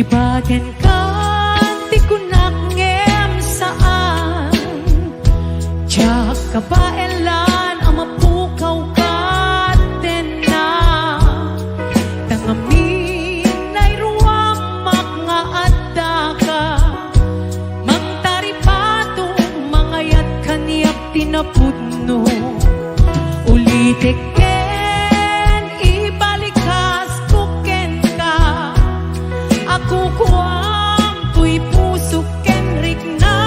Libagan ka, di ko nakngem saan. Tiyak ka ba elan, ang mapukaw ka na. Tangamin ay ruwang mga adda ka. Mang taripato, mga yat kaniyap tinapudno. Ulitek kukuang tuy puso kenrik na.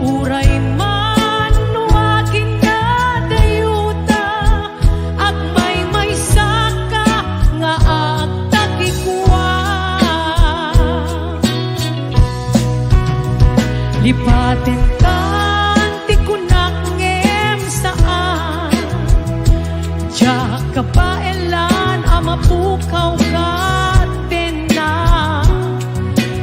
Uray man nuwagin na dayuta, ag may saka nga agtakikuwa. Lipaten ka, di ko nakngem saan. Diyak ka pa elan, amapukaw ka.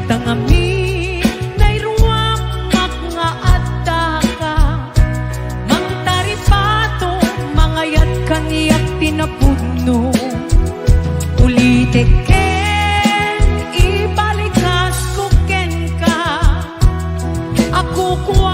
Tangamin ay ruwang mga adda ka. Mang taripato, mga yat kaniyak tinapudno. Ulitek ken, ibalikas ko ken ka. Ako kuha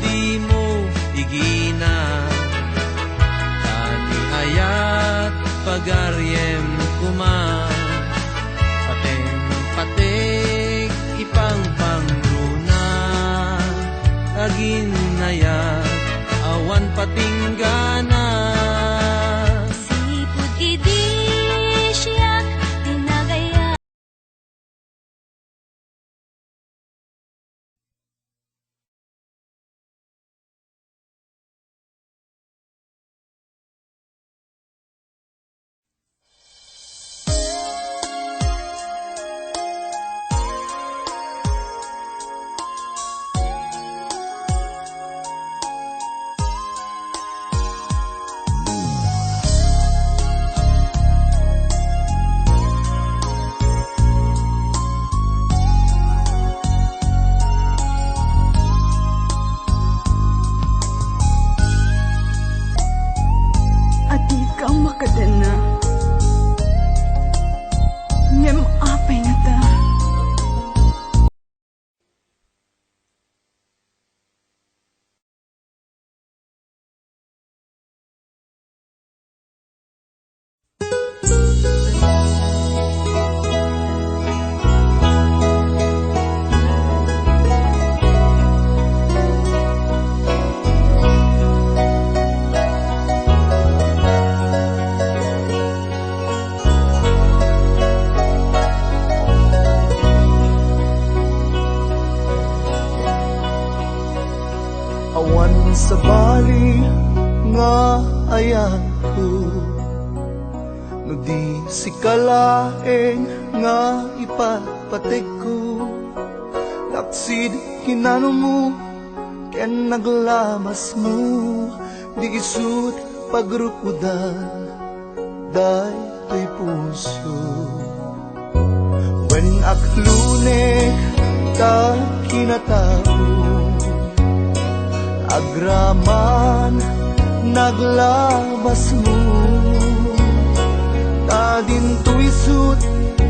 di mo igina tani ayat pagaryem kuma pating ipang pangruna agin ayat awan patinggana Sipud idi siya tinagaya. Adi ka makadana. Ngem apay nga ta. Awan sa bali nga ayan ko no di si kalaeng nga ipapatig ko laksid hinano mo ken naglamas mo di isut pagrukudan day to'y puso when aklunek ta kinatao agraman naglabas mo kadin tuisut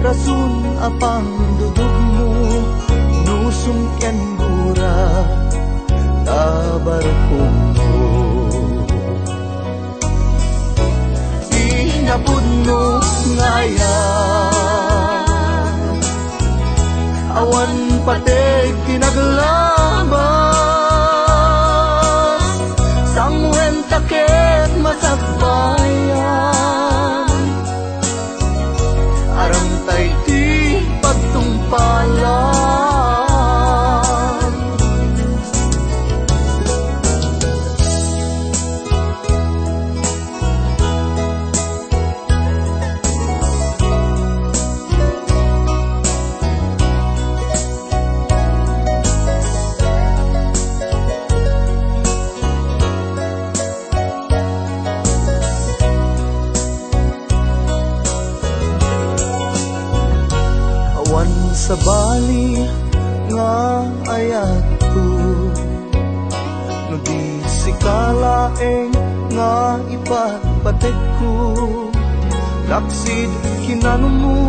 rasun apang dudog mo nusong ken gura tabarkong mo inapod mo ngayan awan patig kinaglaban sangwen taket masakbayan aram tay ti pagtungpalan awan sa bali nga ayat ko no di si kalaeng nga ipapatig ko laksid hinano mo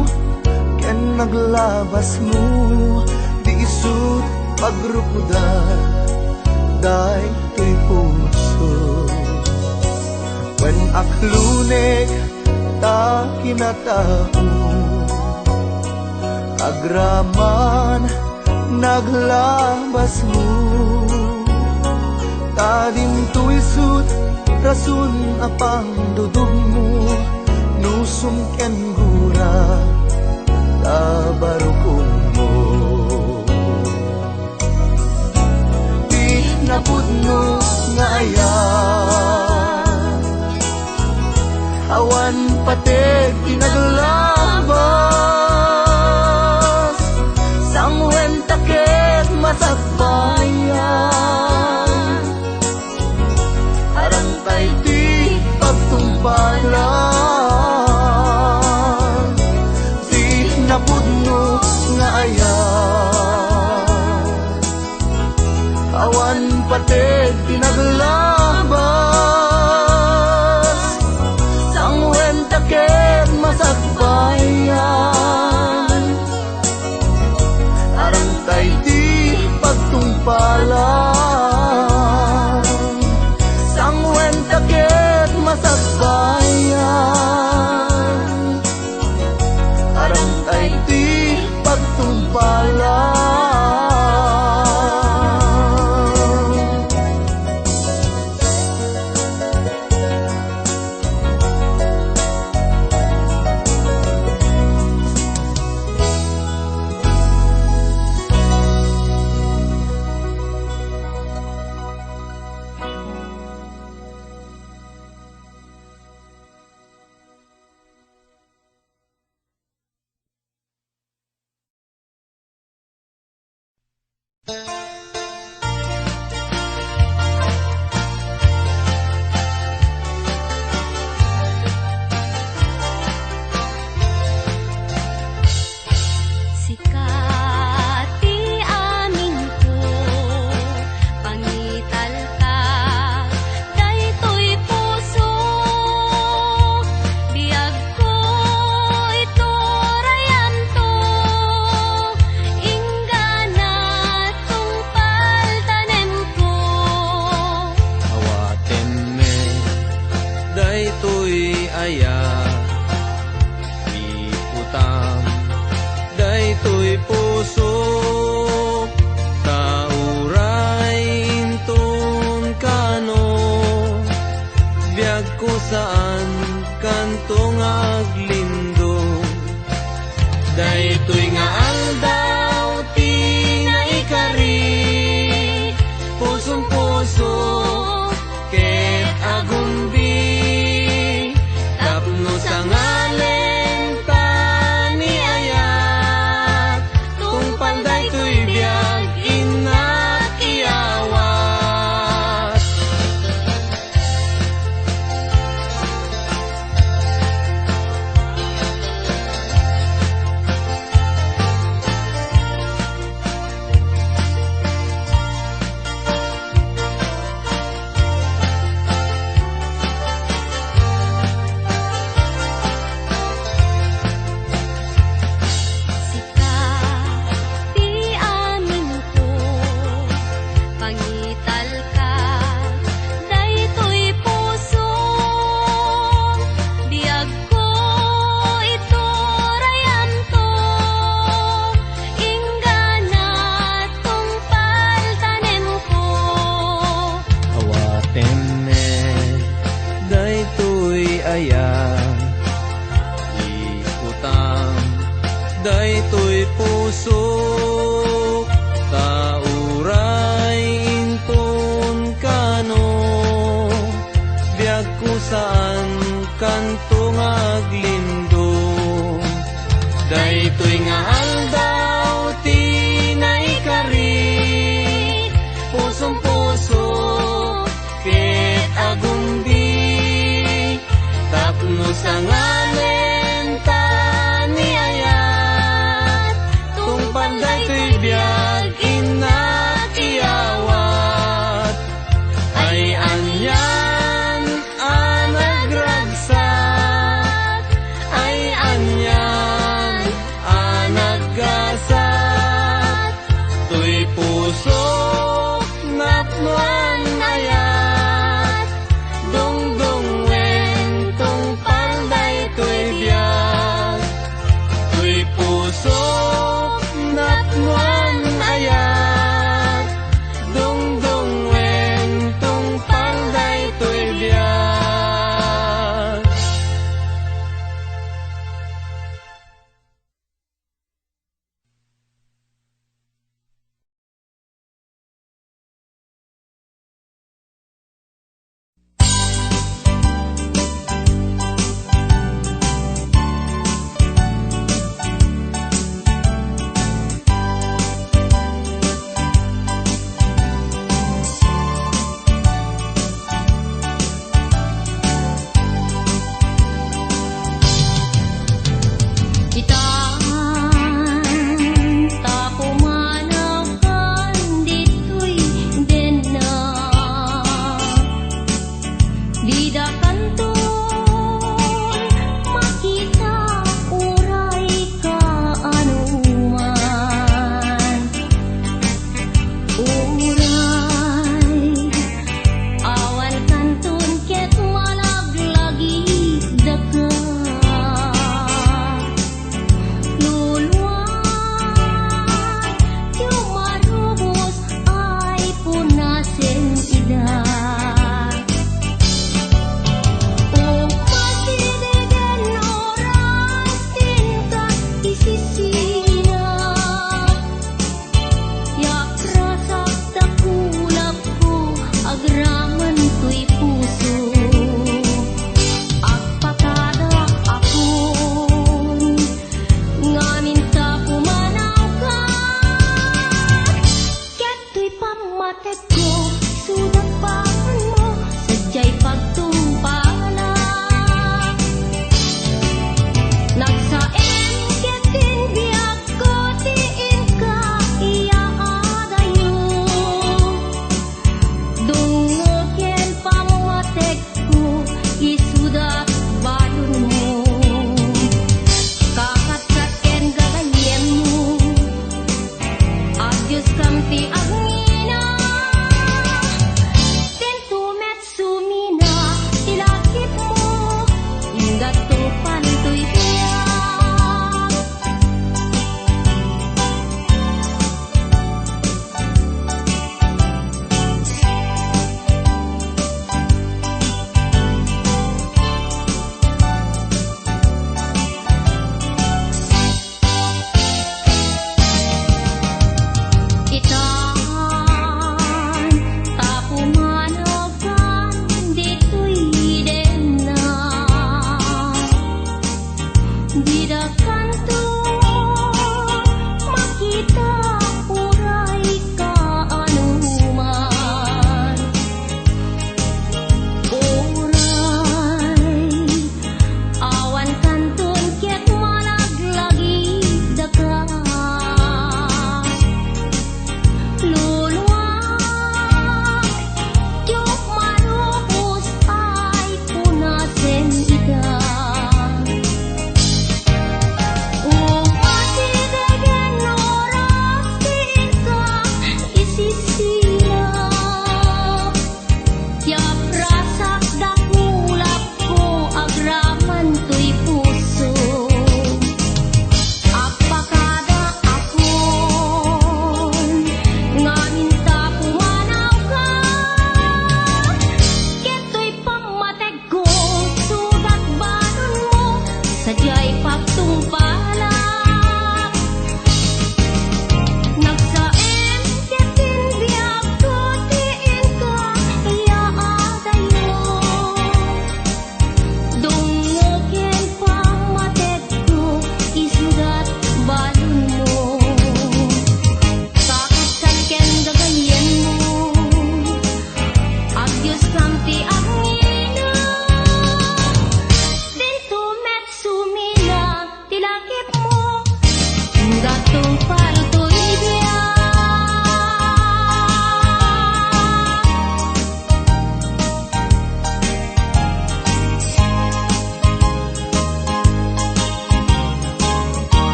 ken naglabas mo di isut pagrukudan day to'y puso when aklunek ta kinatao agraman naglabas mo tadin tuisut rasun apang dudog mo nusum ken gura tabarukong mo di napud no nga ayan awan patig kinaglabas sangwen taket masakbayan arang kay di pagtumbalan di napud no nga ayan awan patig kinaglabas sangwen taket masakbayan arang kay di pagtungpalan tungpal ka. Daytoy puso, biag ko iturayam to. Ingana tungpal tanem ko. Awaten me, daytoy aya. Iutang, daytoy puso. Tauray intun kano. Biag ko saan kantong aglindo. Daytoy nga aldaw tinay kari. Pusong puso ket agumbi. Tapno sa nganen ta ni ayat. Tungpal daytoy biag inat iyawat. Ay anyan anagragsak. Ay anyan anaggasat. Tuy puso napnuan ayat. Dungdung wen tungpal daytoy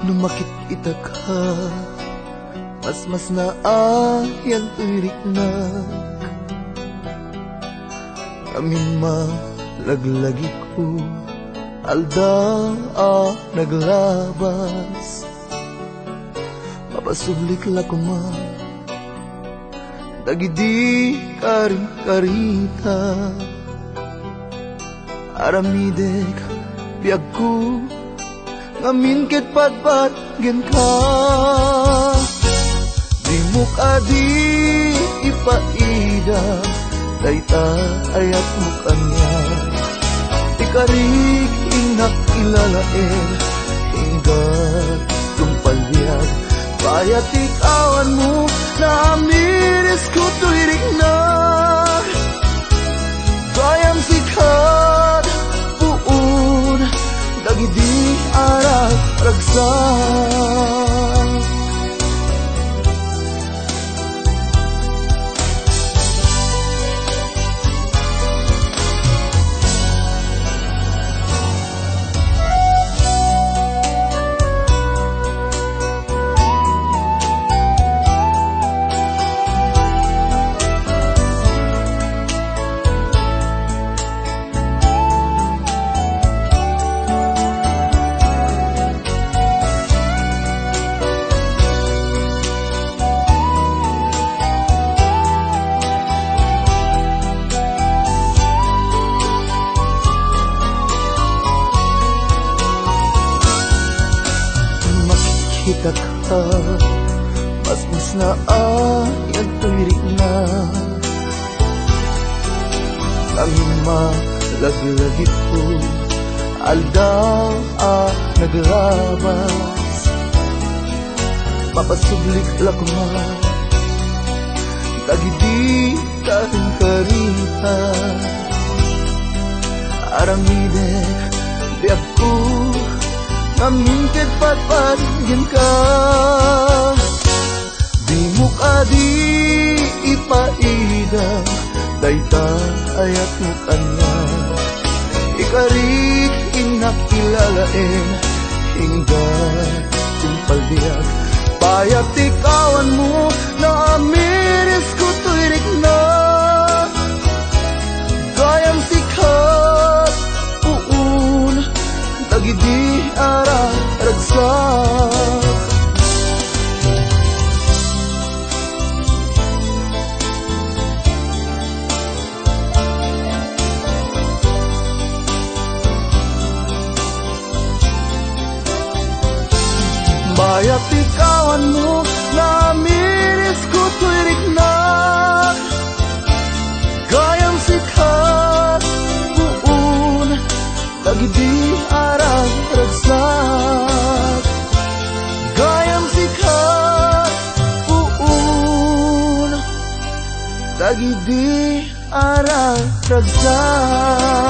Numakit ita ka, mas naayan tuirik na. Amin malaglagi ko, alda naglabas. Mapasublik la ko dagidi karing karita. Aramidek biag ko, ngamin ket patpat gen ka. Di mo kadi ipaida, dayta ayat mo kanya. Ikarik inak ilalain, hinggat tumpalbiag. Payatik awan mo na amiris ko tuirik na. Bayang sikat puun, dagidi arak ragsak. Makikita ka, mas naayan tuirik na. Kami malaglagi ko, alda naglabas. Papasublik la ko dagidi karing karita. Aramidek biag ko, ngamin ket patpat gen ka. Di mo kadi ipaida, dayta ayat mo kanya. Ikarik inak ilalain, hinggat tumpalbiag. Payatik awan mo na amiris ko tuirik na. Gayang sikat puun, dagidi arak ragsak. Bayat ikawan mo na miris ko tuirik na. Gayang sikat puun, dagidi arak ragsak. Gayang sikat puun, dagidi arak ragsak.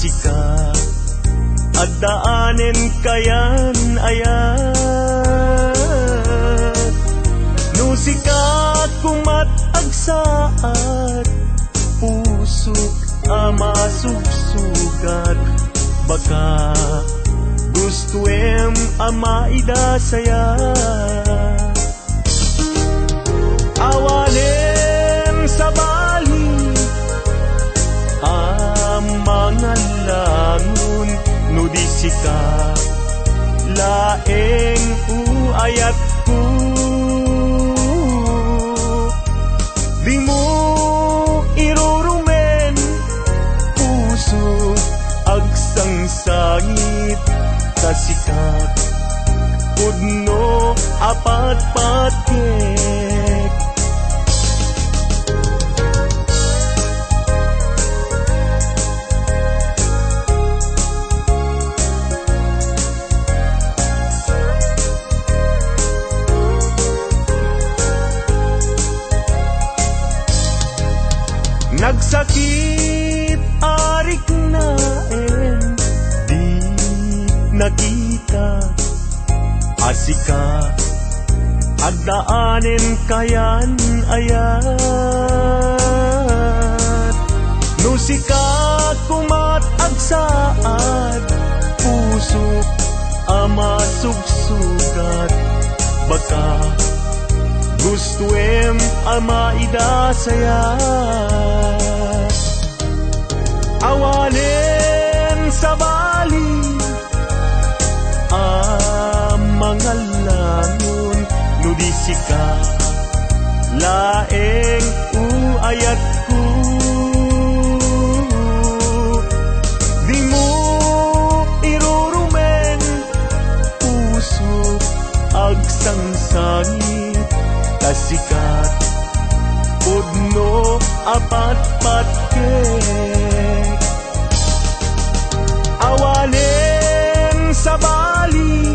sika at daanen kayan ayat no sika kumat agsaat pusok ama sugsugat baka gustuem ama ida saya awanen sa bali mga langon no di sika laeng uayat ko di mo irurumen puso agsangsangit kasikat pudno apat patkek nagsakit arik naen di nakita asika agdaanen kayan ayat no sika kumat agsaad pusok ama sugsugat baka gustuem ama ida saya awanen sa bali mga langon no di sika laeng uayat ko di mo irurumen puso agsangsangit kasikat pudno apat patkek awanen sa bali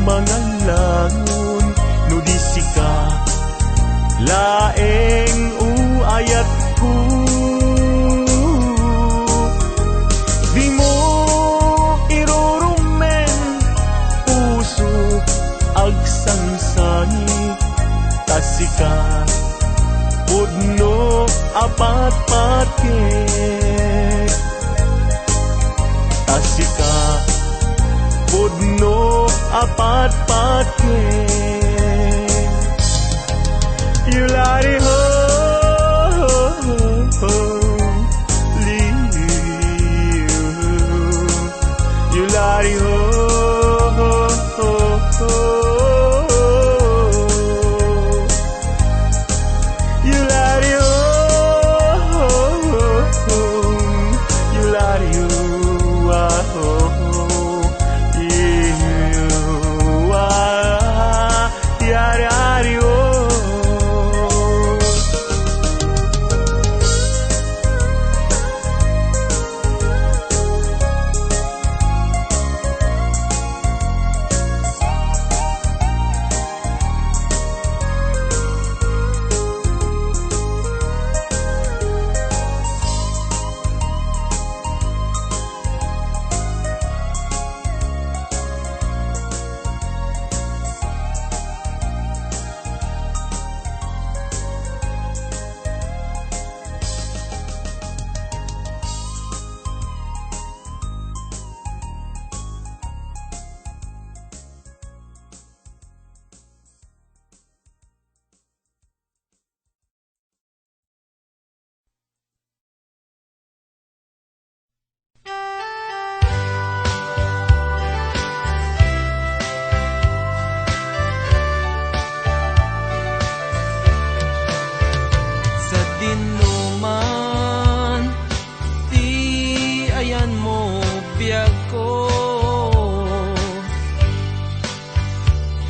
mga langon no di sika laeng uayat ko di mo irurumen puso agsangsangit kasikat pudno apat patkek kasikat pudno apat patkek yulari ho yulari ho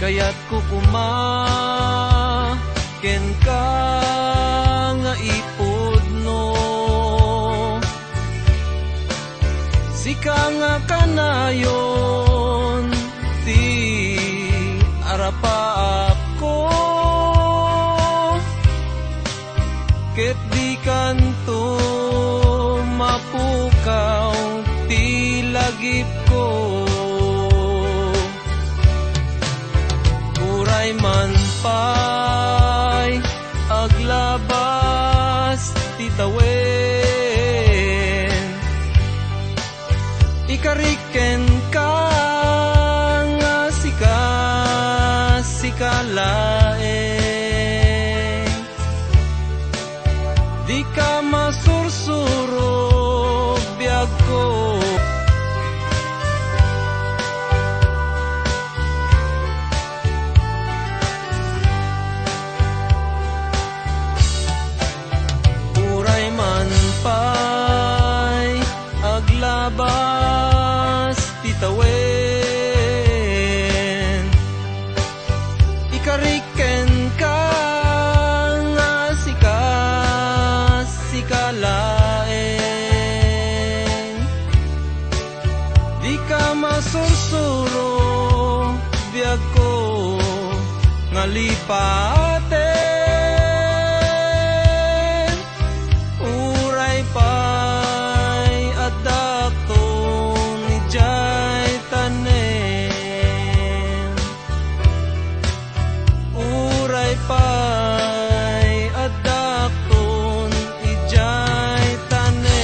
kaya't kukuma ken ka nga ipudno sika nga kanayon ti arapaap ko ket di kanto pukaw ti lagip ko. Uray man pay aglabas ti tawen, ikariken ka nga sikalaeng. Di ka masursuro biyag ko. Uray man pay aglabas ti tawen, ikariken ka nga sikalaeng. Di ka masursuro biyag ko nga lipaten. Uray pay adakton ni jay tanem. Uray pay adakton ijay tanem.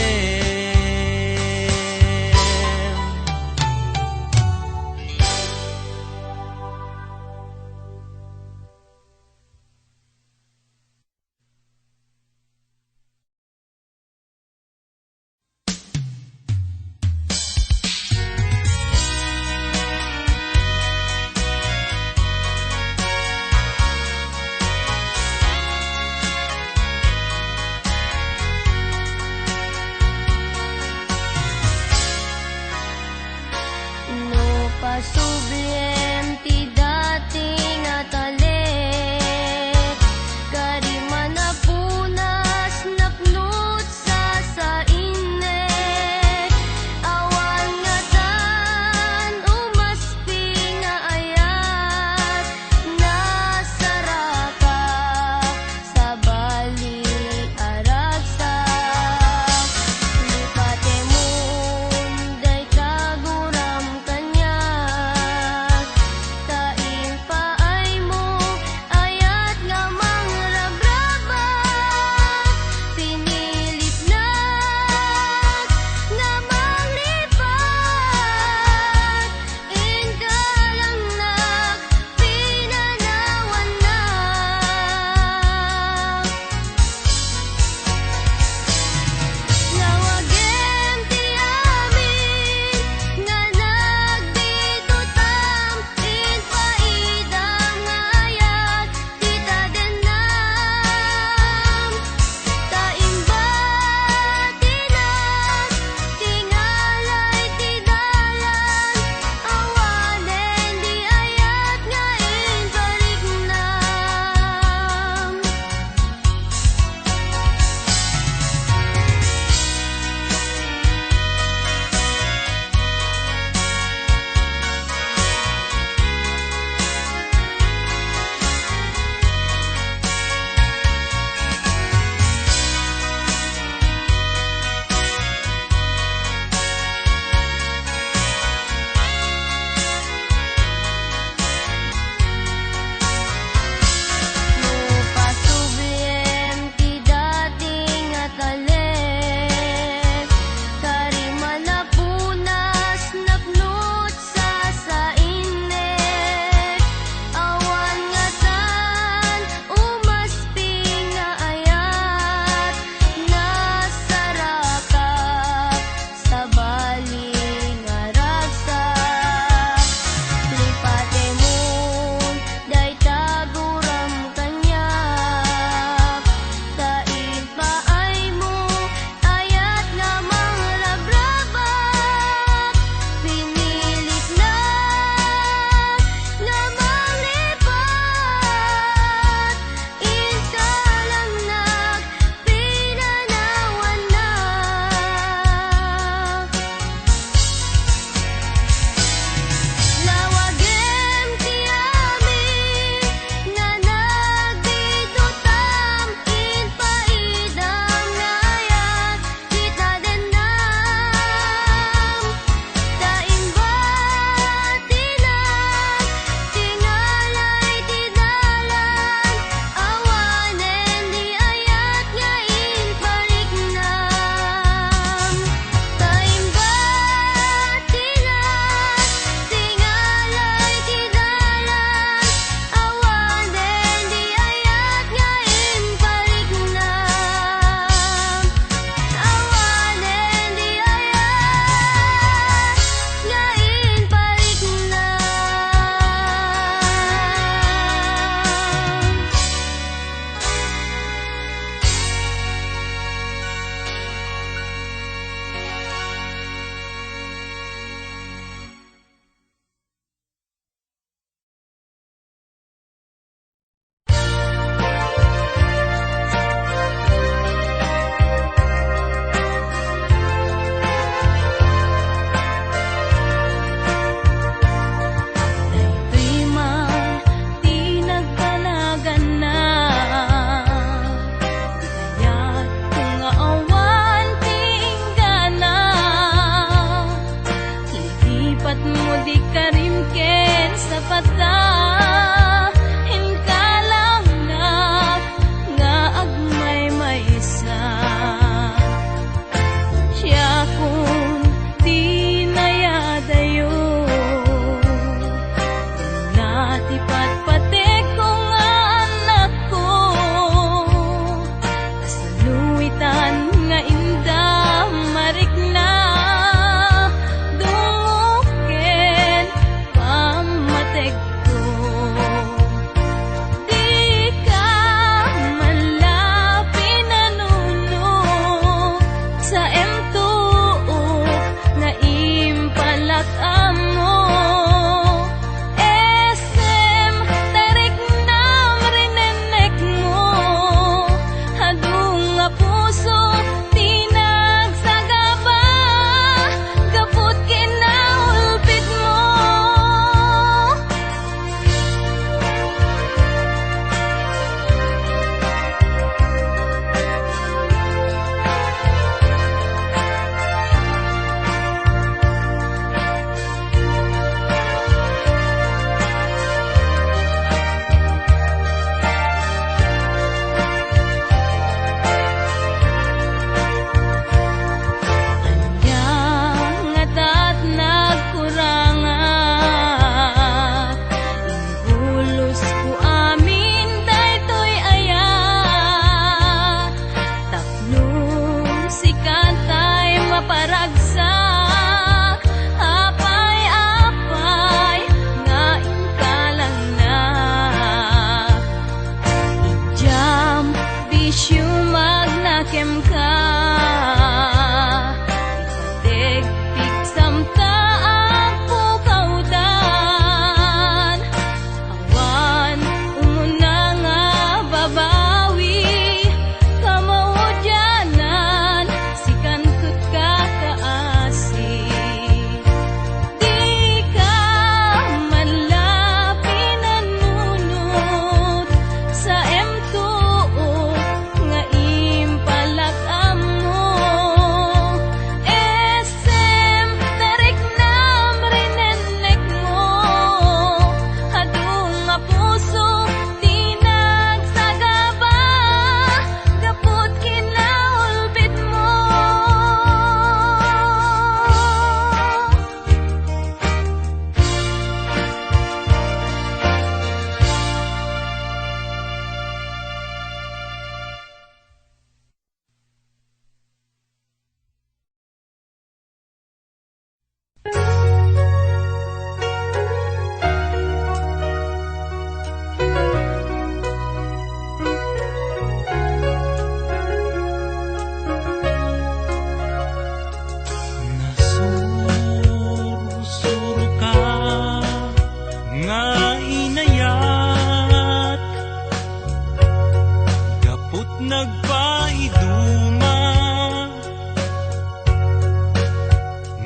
nagpaiduma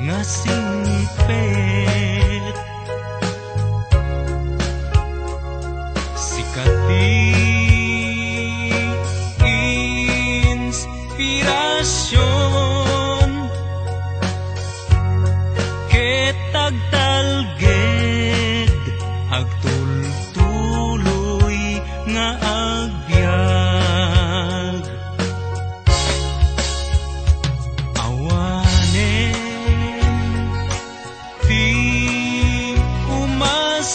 nga singpet sikati inspirasyon ketag talged agtultuloy nga agbyag awanen ti umasping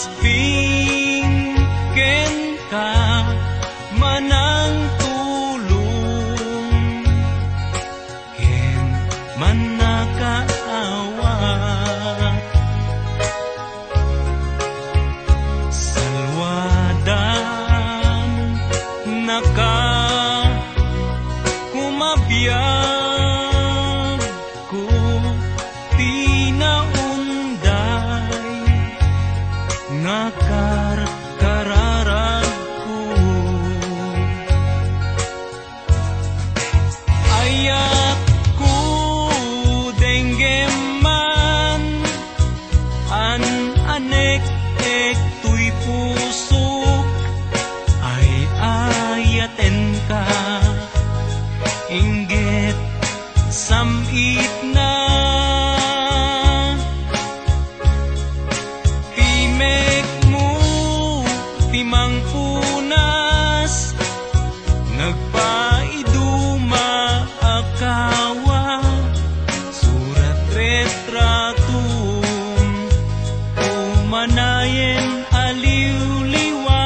ken ka manang tulong ken manakaawat salwadan naka kumabiyag ko tinaunday nga kararag ko ayat ko denggeman an anek ek tuy pusok ay ayaten ka inggit samit na timek mo timang punas nagpaiduma akawa surat retratum umanayen aliw-liwan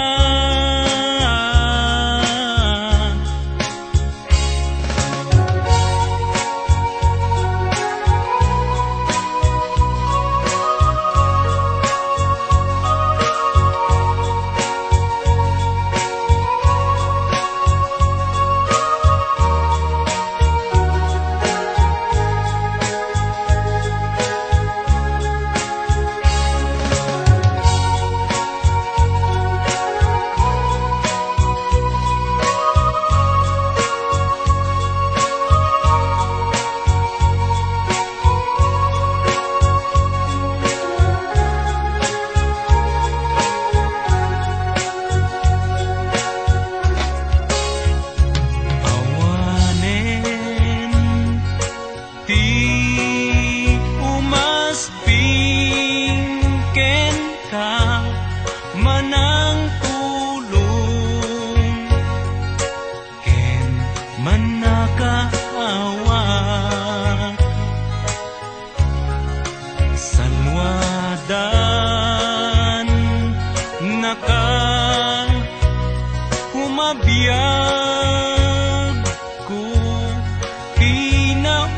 awanen ti umasping ken ka manang tulong ken manakaawat salwadan naka humabiyag ko tinaunday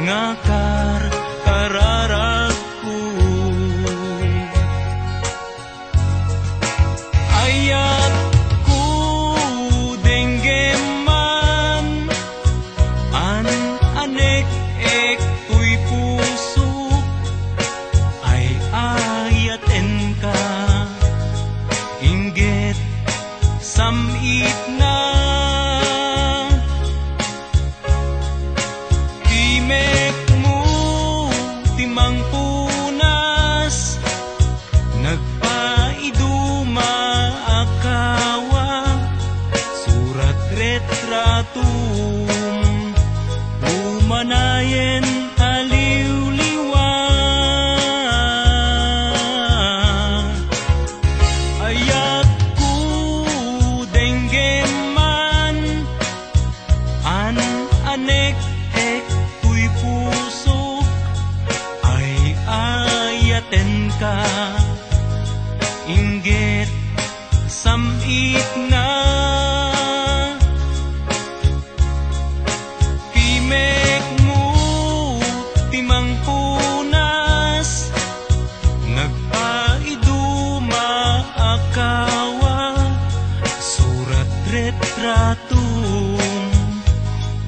nga kararag ko ayat ko denggeman an anek ek tuy pusok ay ayaten ka inggit samit na timek mo timang punas nagpaiduma akawa surat retratum umanayen aliw-liwan ayat ko denggeman an anek ek tuy pusok ay ayaten ka inggit samit na timek mo timang punas nagpaiduma akawa surat retratum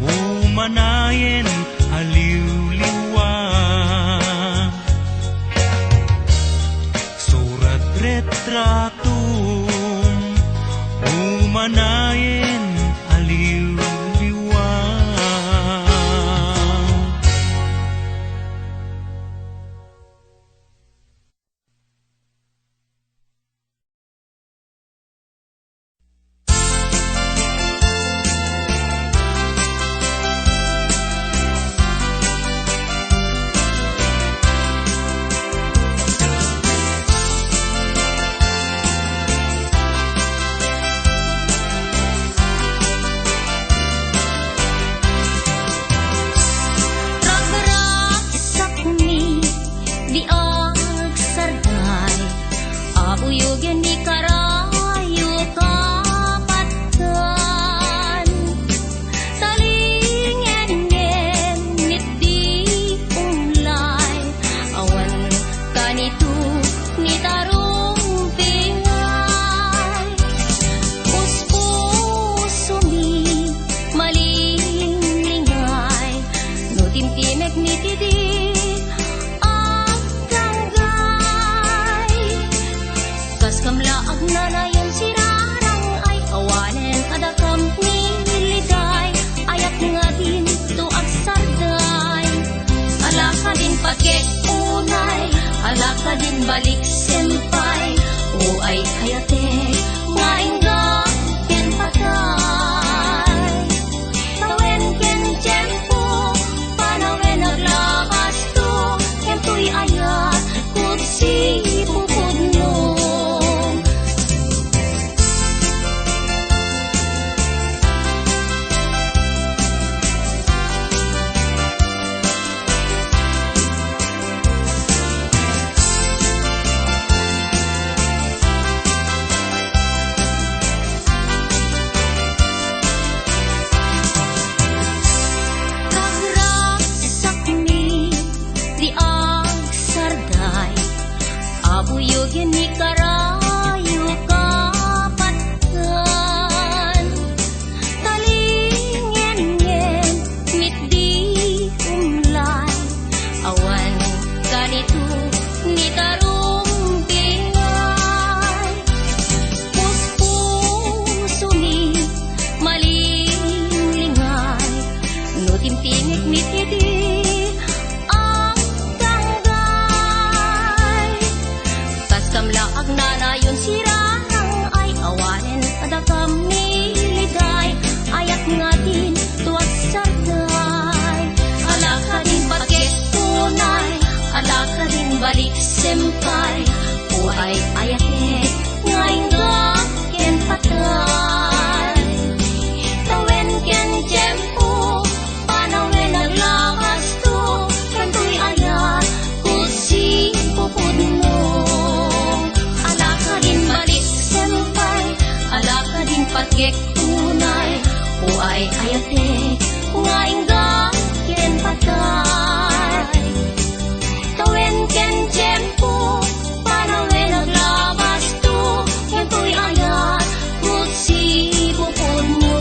umanayen aliw-liwan surat retratum Kaskamlaag na nayon sirarang ay awanen kadakam ni liday ayat nga din to agsarday alaka din pakek unay alaka din balik sempay o ay kayate maingga ken patay tawen ken tiempo panawen naglakas to ken tuy ayat kutsi pupudno. Abuyogin ni karayo kapatkan talingin-ngin mitdi umlay awan ganito ni tarumbingay puspusumi malinglingan no timpingit mitidi Kaskamlaag na nayon sirang ay awanen kadakam ni liday ayat nga din tuwag sarday alaka din pakit tunay alaka din balik sempay uay ayate nga ingga ken patay tawen ken tiempo panawen naglakas to ken tuy ayat kusi pupudno pagek tunay uay ayate nga ingga ken patay tawen ken tiempo panawen naglabas to ken tuy ayat kutsi pupudno.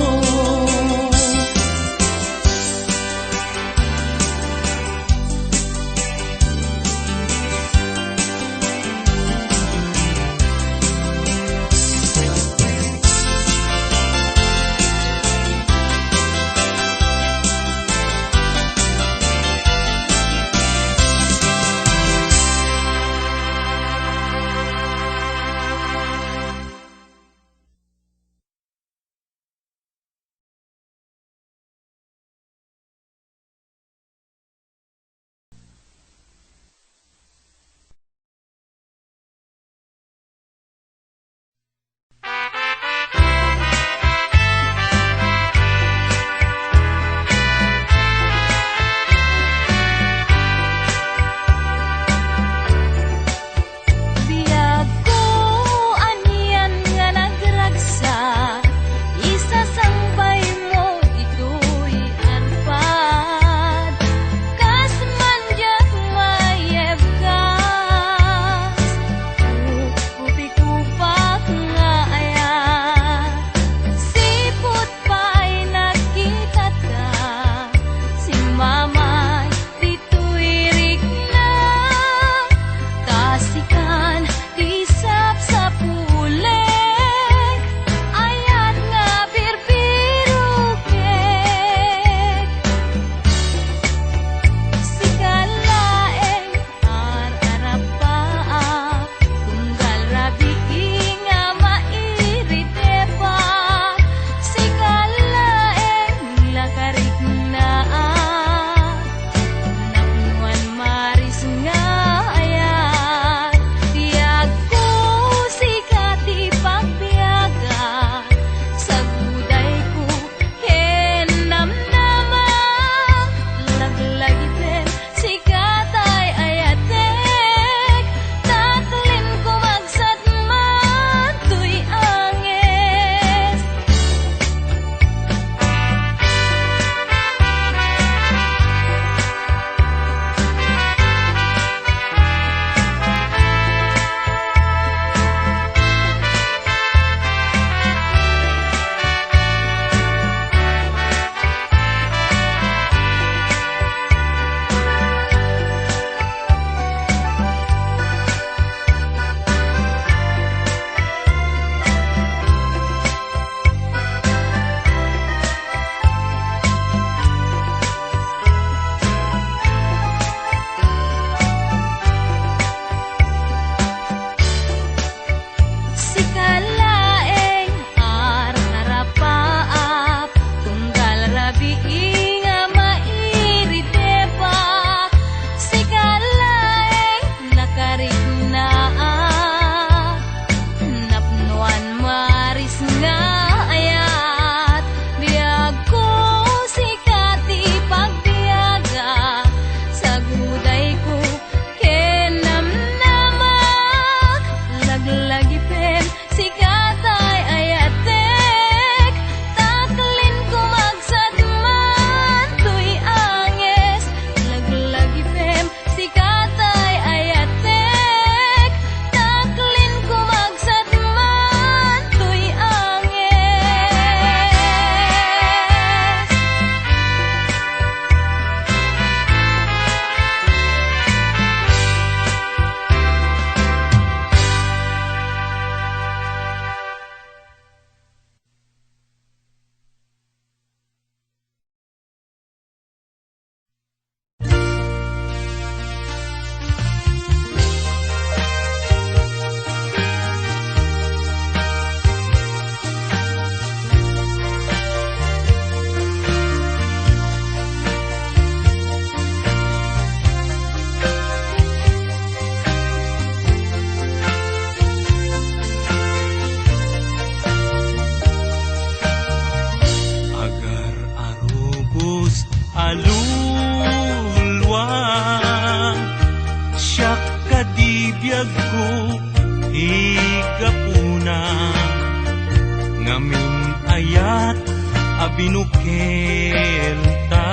abinukelta.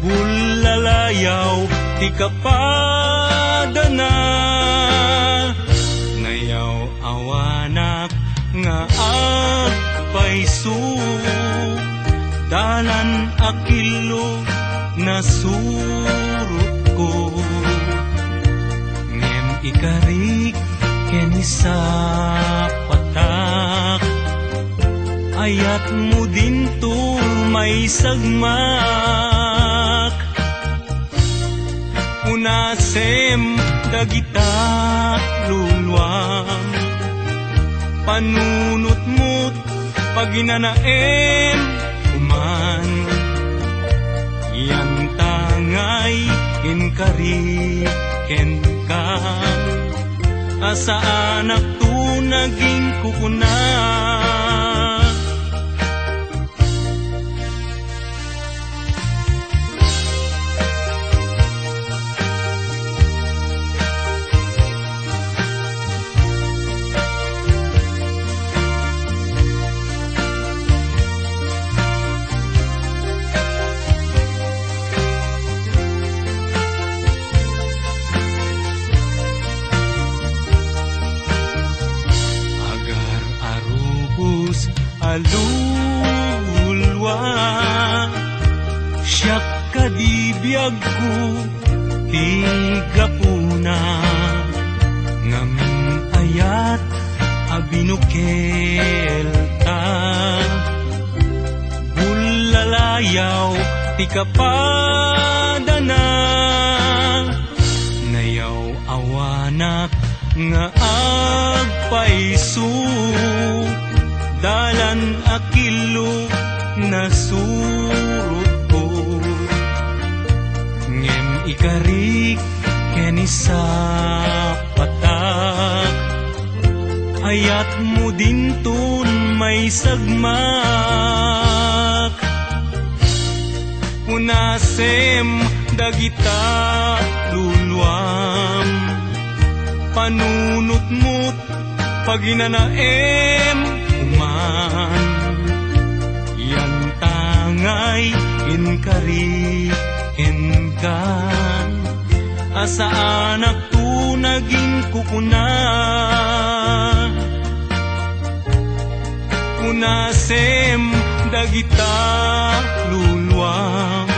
Bulalayaw ti kapadana, ngayaw awanak nga agpaisu. Dalan akilo na surut ko, ngem ikarik ken sa patak. Ayat mo din to may sagmak, unasem dagita luluam. Panunot mo't paginanaem uman, yan tangay inkari ken ka. Asa anak tu naging kukuna, alulwa. Siyak kadibiyag ko tigapuna, ngamin ayat abinukelta. Bulalayaw ti kapadana, nayaw awanak nga agpaisu. Dalan akilo na surut ko, ngem ikarik ken sa patak. Ayat mo din tun may sagmak, unasem dagita luluam. Panunot mo't paginanaem uman, yan tangay inkari enkan. Asa anak tu naging kukuna, unasem dagita luluam.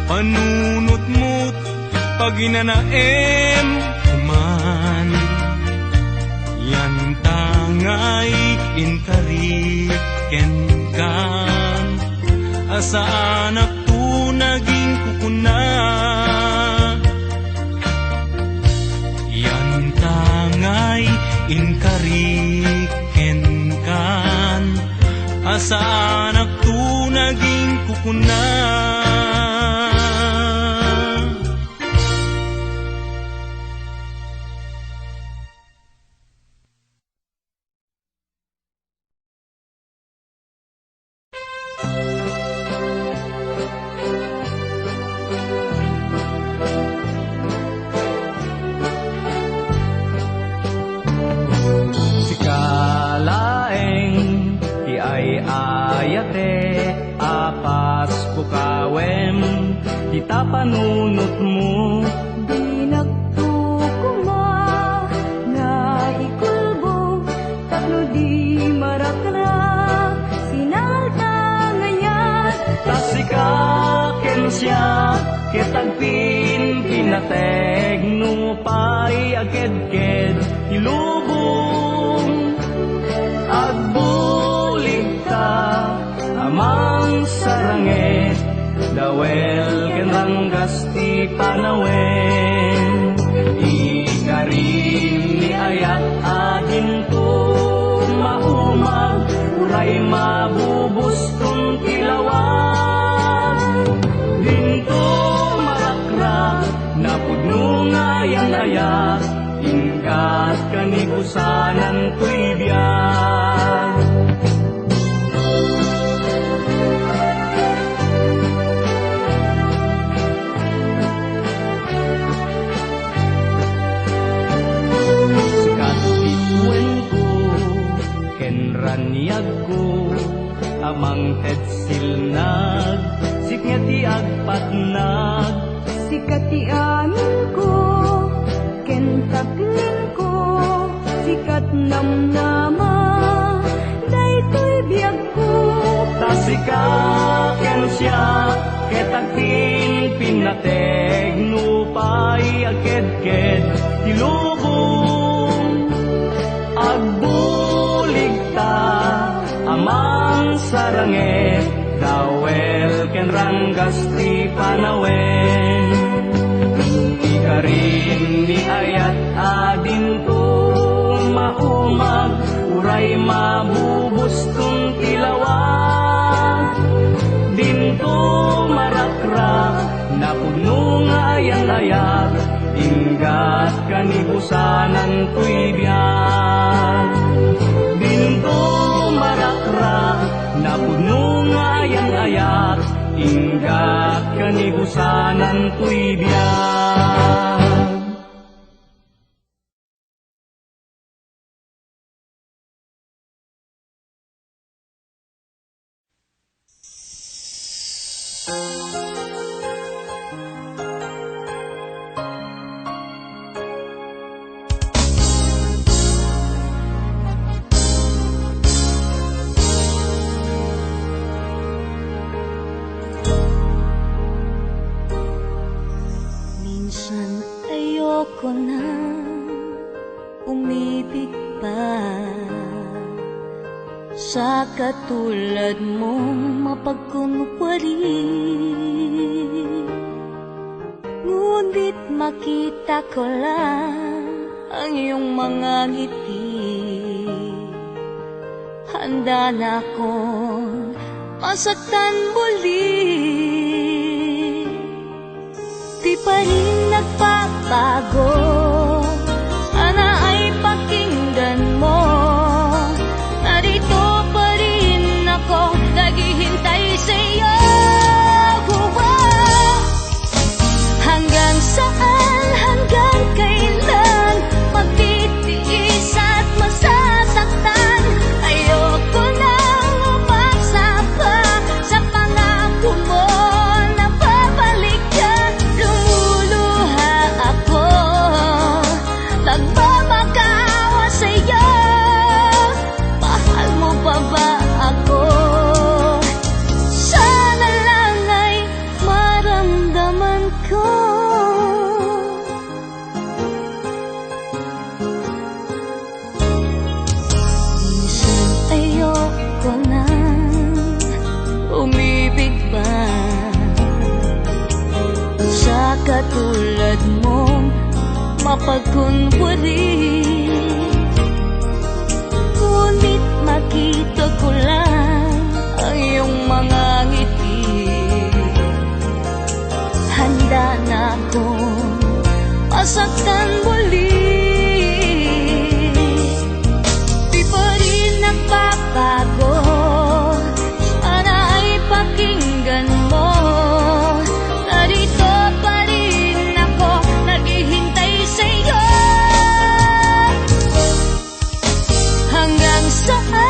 Panunot mo't paginanaem uman, yan tangay inkari ken kan. Asa anak tu naging kukuna, yan tangay inkari ken kan. Asa anak tu naging kukuna. Panunot mo Dinagtukuma na ikulbo, tapno di marakrak, sinalta ngayon. tasika ken siya ketagpin pinateg no pay agked-ked ilubong agbulig ka amang sarangit dawel ken ranggas ti panawen ikarin ni ayat aginto maumag uray mabubustong kilawag dinto marakrak napudno nga yang ayat ingkat kanigusanan tuy biyag ranyag ko mangted silnag, siknya ti agpatnag. Sikat ti amin ko, ken taklin ko, sikat namnama, daytoy biyag ko. Tasika ken siya, ketagtin pinateg, nupay agked-ked, tilubong. Agbulig ta, amang sarange, dawel ken ranggas ti panawen. Ika rin ni ayat adin to maumag, uray mabubustong tilawag. Dinto marakrak, napuno nga ayang-ayag, inggat kanibusanan to'y biyag. Dinto marakrak, napuno nga ayang-ayag, inggat kanibusanan to'y biyag. Minsan ayoko na umibig pa, sa katulad mong mapagkunwari. Ngunit makita ko lang ang iyong mga ngiti, handa na akong masaktan muli. Di pa rin nagpapago, sana ay pakinggan mo. Narito pa rin ako, naghihintay sa'yo. Hanggang saan, hanggang kailan magtitiis at masasaktan? Ayoko nang umaksa pa sa pangako mo na babalik ka. Lumuluha ako, nagmamakaawa sa'yo. Mahal mo pa ba ako? Sana lang ay maramdaman ko. Minsan ayoko na umibig pa, sa katulad mong mapagkunwari. Ngunit makita ko lang ang iyong mga ngiti, handa na akong masaktan muli. Di pa rin nagbabago, sana ay pakinggan mo. Narito pa rin ako, naghihintay sa'yo. Hanggang saan